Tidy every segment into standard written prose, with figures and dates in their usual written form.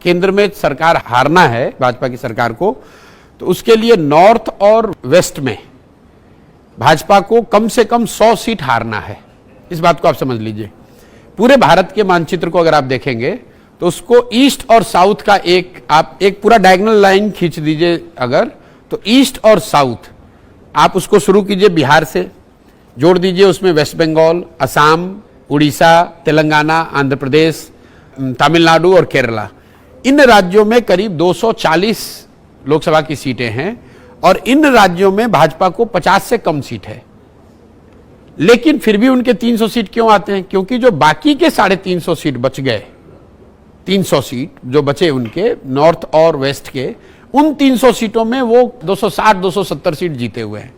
केंद्र में सरकार हारना है भाजपा की सरकार को, तो उसके लिए नॉर्थ और वेस्ट में भाजपा को कम से कम 100 सीट हारना है। इस बात को आप समझ लीजिए। पूरे भारत के मानचित्र को अगर आप देखेंगे तो उसको ईस्ट और साउथ का आप एक पूरा डायगोनल लाइन खींच दीजिए अगर, तो ईस्ट और साउथ आप उसको शुरू कीजिए बिहार से, जोड़ दीजिए उसमें वेस्ट बंगाल, असम, उड़ीसा, तेलंगाना, आंध्र प्रदेश, तमिलनाडु और केरला। इन राज्यों में करीब 240 लोकसभा की सीटें हैं और इन राज्यों में भाजपा को 50 से कम सीट है। लेकिन फिर भी उनके 300 सीट क्यों आते हैं? क्योंकि जो बाकी के 350 सीट बच गए, 300 सीट जो बचे उनके नॉर्थ और वेस्ट के, उन 300 सीटों में वो 260-270 सीट जीते हुए हैं।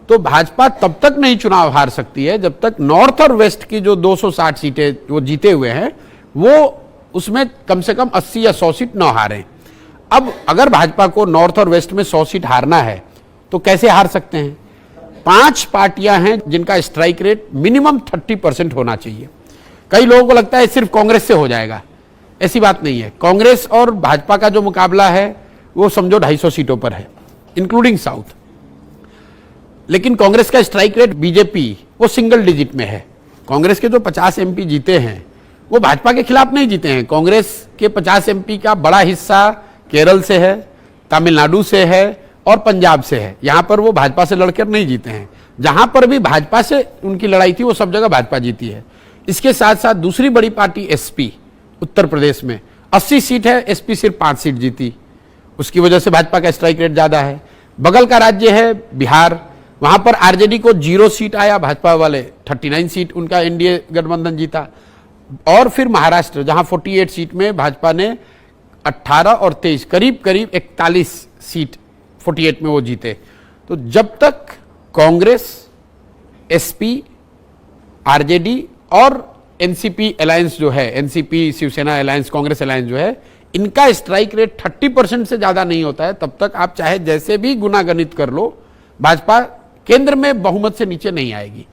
तो भाजपा तब तक नहीं चुनाव हार सकती है जब तक नॉर्थ और वेस्ट की जो 260 सीटें वो जीते हुए हैं वो उसमें कम से कम 80 या 100 सीट न हारें। अब अगर भाजपा को नॉर्थ और वेस्ट में 100 सीट हारना है तो कैसे हार सकते हैं? 5 पार्टियां हैं जिनका स्ट्राइक रेट मिनिमम 30% होना चाहिए। कई लोगों को लगता है सिर्फ कांग्रेस से हो जाएगा, ऐसी बात नहीं है। कांग्रेस और भाजपा का जो मुकाबला है वो समझो 250 सीटों पर है, इंक्लूडिंग साउथ। लेकिन कांग्रेस का स्ट्राइक रेट, बीजेपी वो सिंगल डिजिट में है। कांग्रेस के जो 50 एमपी जीते हैं वो भाजपा के खिलाफ नहीं जीते हैं। कांग्रेस के 50 एमपी का बड़ा हिस्सा केरल से है, तमिलनाडु से है और पंजाब से है। यहां पर वो भाजपा से लड़कर नहीं जीते हैं। जहां पर भी भाजपा से उनकी लड़ाई थी वो सब जगह भाजपा जीती है। इसके साथ साथ दूसरी बड़ी पार्टी एसपी, उत्तर प्रदेश में 80 सीट है, एसपी सिर्फ 5 सीट जीती। उसकी वजह से भाजपा का स्ट्राइक रेट ज्यादा है। बगल का राज्य है बिहार, वहां पर आरजेडी को 0 सीट आया, भाजपा वाले 39 सीट उनका एनडीए गठबंधन जीता। और फिर महाराष्ट्र जहां 48 सीट में भाजपा ने 18 और 23 करीब 41 सीट 48 में वो जीते। तो जब तक कांग्रेस, एसपी, आरजेडी और एनसीपी अलायंस जो है, एनसीपी शिवसेना अलायंस, कांग्रेस अलायंस जो है, इनका स्ट्राइक रेट 30% से ज्यादा नहीं होता है, तब तक आप चाहे जैसे भी गुना गणित कर लो, भाजपा केंद्र में बहुमत से नीचे नहीं आएगी।